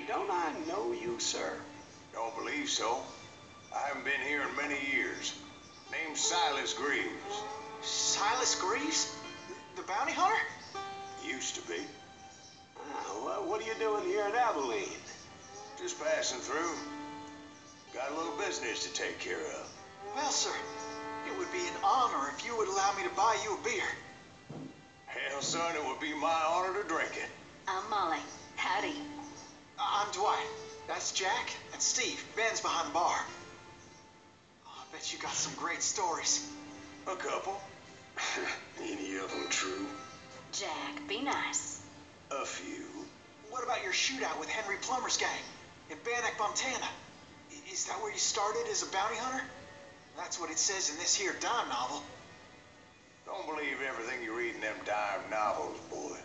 don't I know you, sir? Don't believe so. I haven't been here in many years. Name's Silas Greaves. Silas Greaves? The bounty hunter? Used to be. What are you doing here in Abilene? Just passing through. Got a little business to take care of. Well, sir, it would be an honor if you would allow me to buy you a beer. Hell, son, it would be my honor to drink it. I'm Molly. Howdy. I'm Dwight. That's Jack and Steve. Ben's behind the bar. Oh, I bet you got some great stories. A couple. Any of them true? Jack, be nice. A few. What about your shootout with Henry Plummer's gang in Bannock, Montana? Is that where you started as a bounty hunter? That's what it says in this here dime novel. Don't believe everything you read in them dime novels, boy.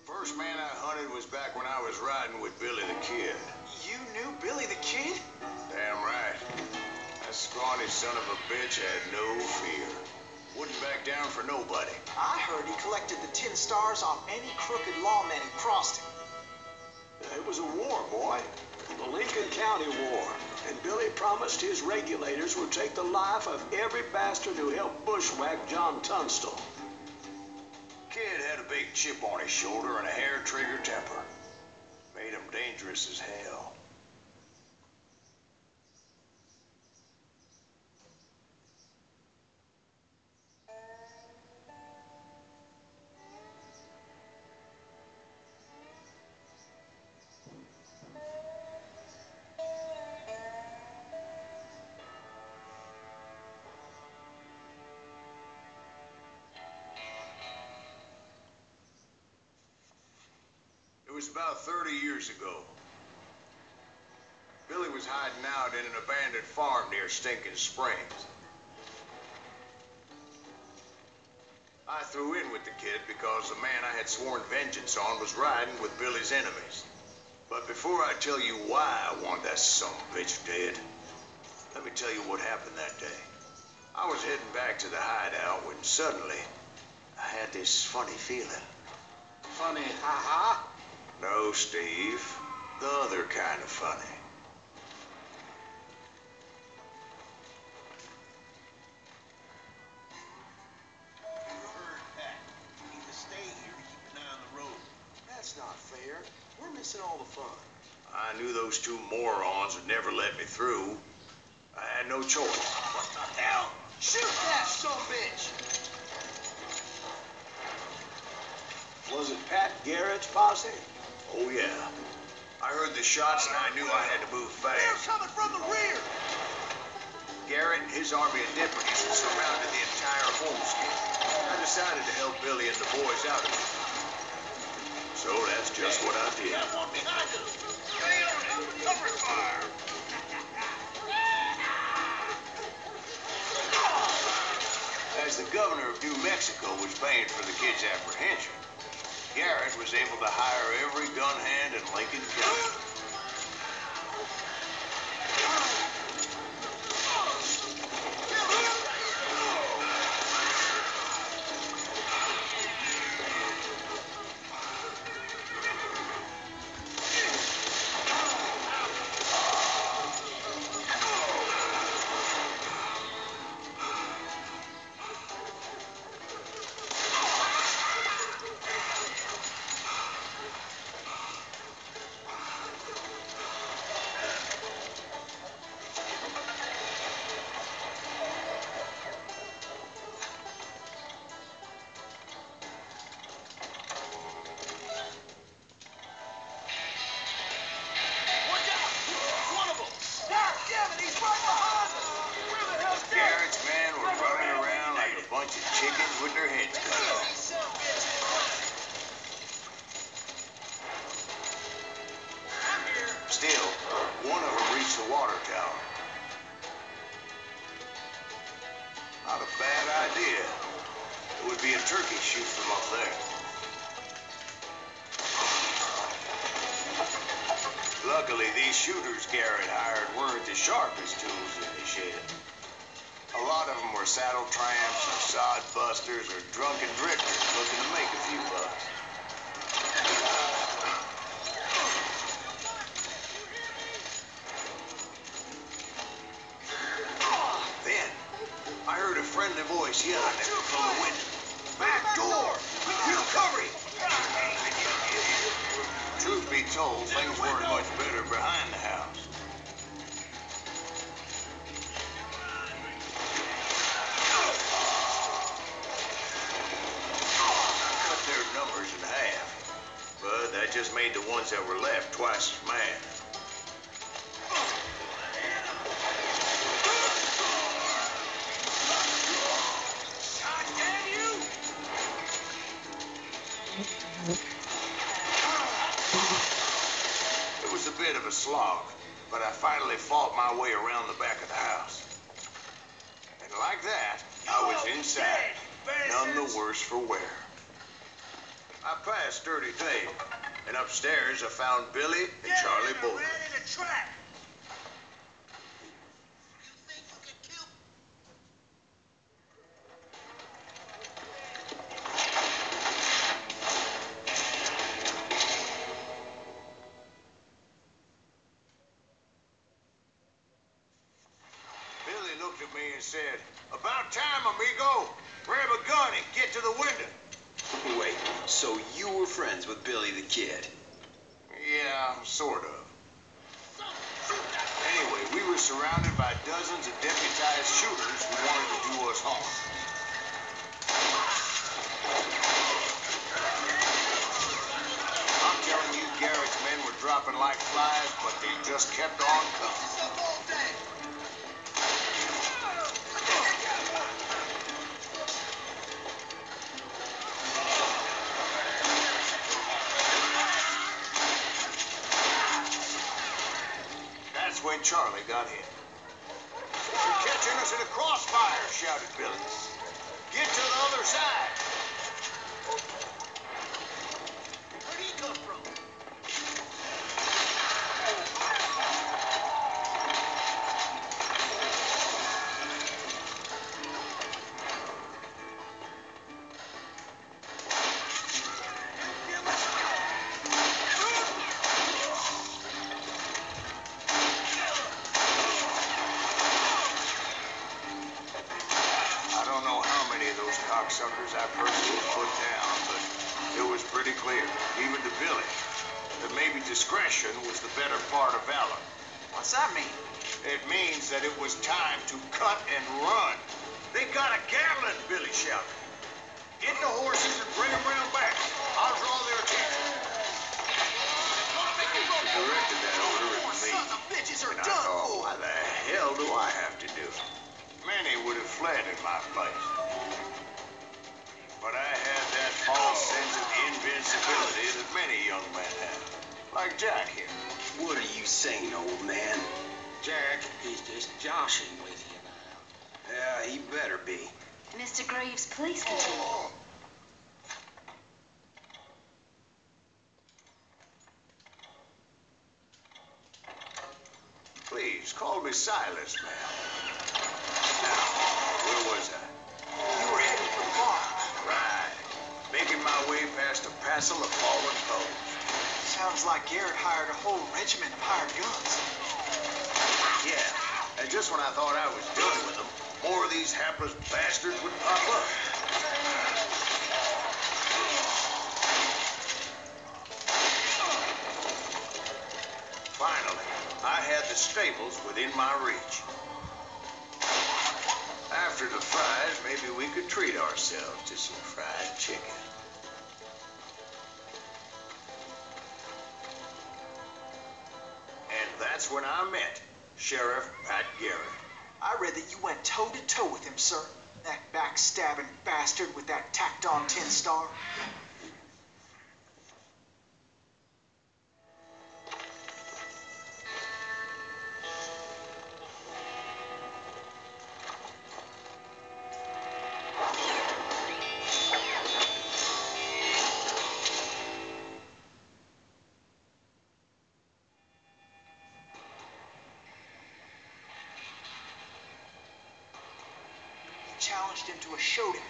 First man I hunted was back when I was riding with Billy the Kid. You knew Billy the Kid? Damn right. That scrawny son of a bitch had no fear. Wouldn't back down for nobody. I heard he collected the 10 stars off any crooked lawman who crossed him. It was a war, boy. The Lincoln County War. And Billy promised his regulators would take the life of every bastard who helped bushwhack John Tunstall. Kid had a big chip on his shoulder and a hair-trigger temper. Made him dangerous as hell. It was about 30 years ago. Billy was hiding out in an abandoned farm near Stinking Springs. I threw in with the kid because the man I had sworn vengeance on was riding with Billy's enemies. But before I tell you why I want that son of a bitch dead, let me tell you what happened that day. I was heading back to the hideout when suddenly I had this funny feeling. Funny, ha-ha? No, Steve. The other kind of funny. You heard that. You need to stay here to keep an eye on the road. That's not fair. We're missing all the fun. I knew those two morons would never let me through. I had no choice. What the hell? Shoot that sumbitch! Was it Pat Garrett's posse? Oh, yeah. I heard the shots and I knew I had to move They're fast. coming from the rear! Garrett and his army of deputies had surrounded the entire homestead. I decided to help Billy and the boys out of it. So that's just what I did. Got one behind us! Stay on it! Cover fire! As the governor of New Mexico was paying for the kid's apprehension, Garrett was able to hire every gun hand in Lincoln County. Chickens with their heads cut off. Still, one of them reached the water tower. Not a bad idea. It would be a turkey shoot from up there. Luckily, these shooters Garrett hired weren't the sharpest tools in the shed. A lot of them were saddle tramps or sod busters or drunken drifters looking to make a few bucks. voice yelling at me from the window. Back door! We'll cover him! Truth be told, things weren't much better behind the house. I cut their numbers in half, but that just made the ones that were left twice as mad. It was a bit of a slog, but I finally fought my way around the back of the house. And like that, I was inside, none the worse for wear. I passed Dirty Dave, and upstairs I found Billy and Charlie Bolton. Billy looked at me and said, "About time, amigo. Grab a gun and get to the window." Wait, so you were friends with Billy the Kid? Yeah, sort of. Anyway, we were surrounded by dozens of deputized shooters who wanted to do us harm. I'm telling you, Garrett's men were dropping like flies, but they just kept on coming. That's when Charlie got hit. "You're catching us in a crossfire," shouted Billy. "Get to the other side." Where'd he come from? I don't know how many of those cocksuckers I personally put down, but it was pretty clear, even to Billy, that maybe discretion was the better part of valor. What's that mean? It means that it was time to cut and run. "They got a Gatling," Billy shouted. "Get the horses and bring them round back. I'll draw their attention." He directed that order at me, and I thought, why the hell do I have to do it? Many would have fled in my place. But I had that false sense of invincibility that many young men have. Like Jack here. What are you saying, old man? Jack, he's just joshing with you now. Yeah, he better be. Mr. Greaves, please continue. Please, call me Silas, ma'am. Now, where was I? You were heading for the bar. Right. Making my way past a passel of fallen foes. Sounds like Garrett hired a whole regiment of hired guns. Yeah, and just when I thought I was done with them, more of these hapless bastards would pop up. Finally, I had the stables within my reach. After the fries, maybe we could treat ourselves to some fried chicken. And that's when I met Sheriff Pat Garrett. I read that you went toe-to-toe with him, sir. That backstabbing bastard with that tacked-on tin star. Challenged him to a showdown.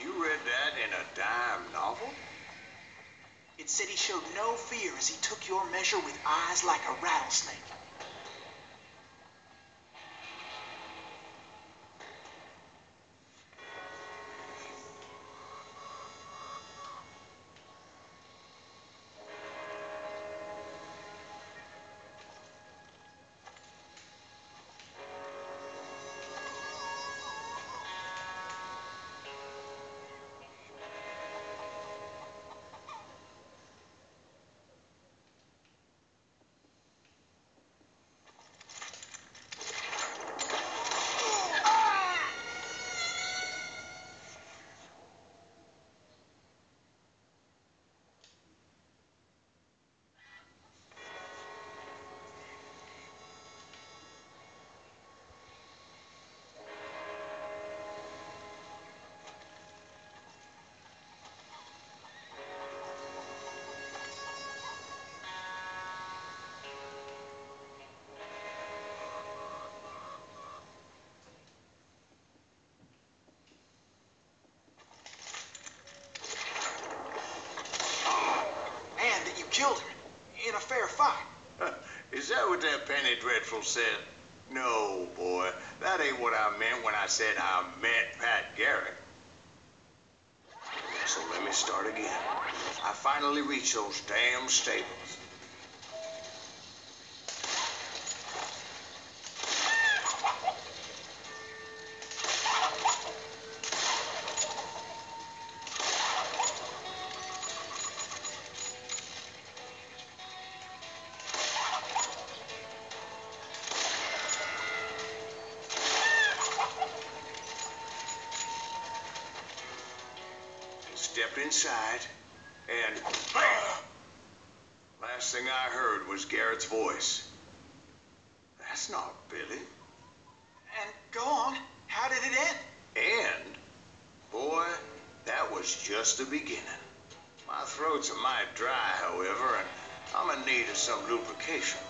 You read that in a dime novel? It said he showed no fear as he took your measure with eyes like a rattlesnake. killed him in a fair fight. Is that what that Penny Dreadful said? No, boy. That ain't what I meant when I said I met Pat Garrett. So let me start again. I finally reached those damn stables. Stepped inside, and last thing I heard was Garrett's voice. That's not Billy. And go on. How did it end? And, boy, that was just the beginning. My throat's a mite dry, however, and I'm in need of some lubrication.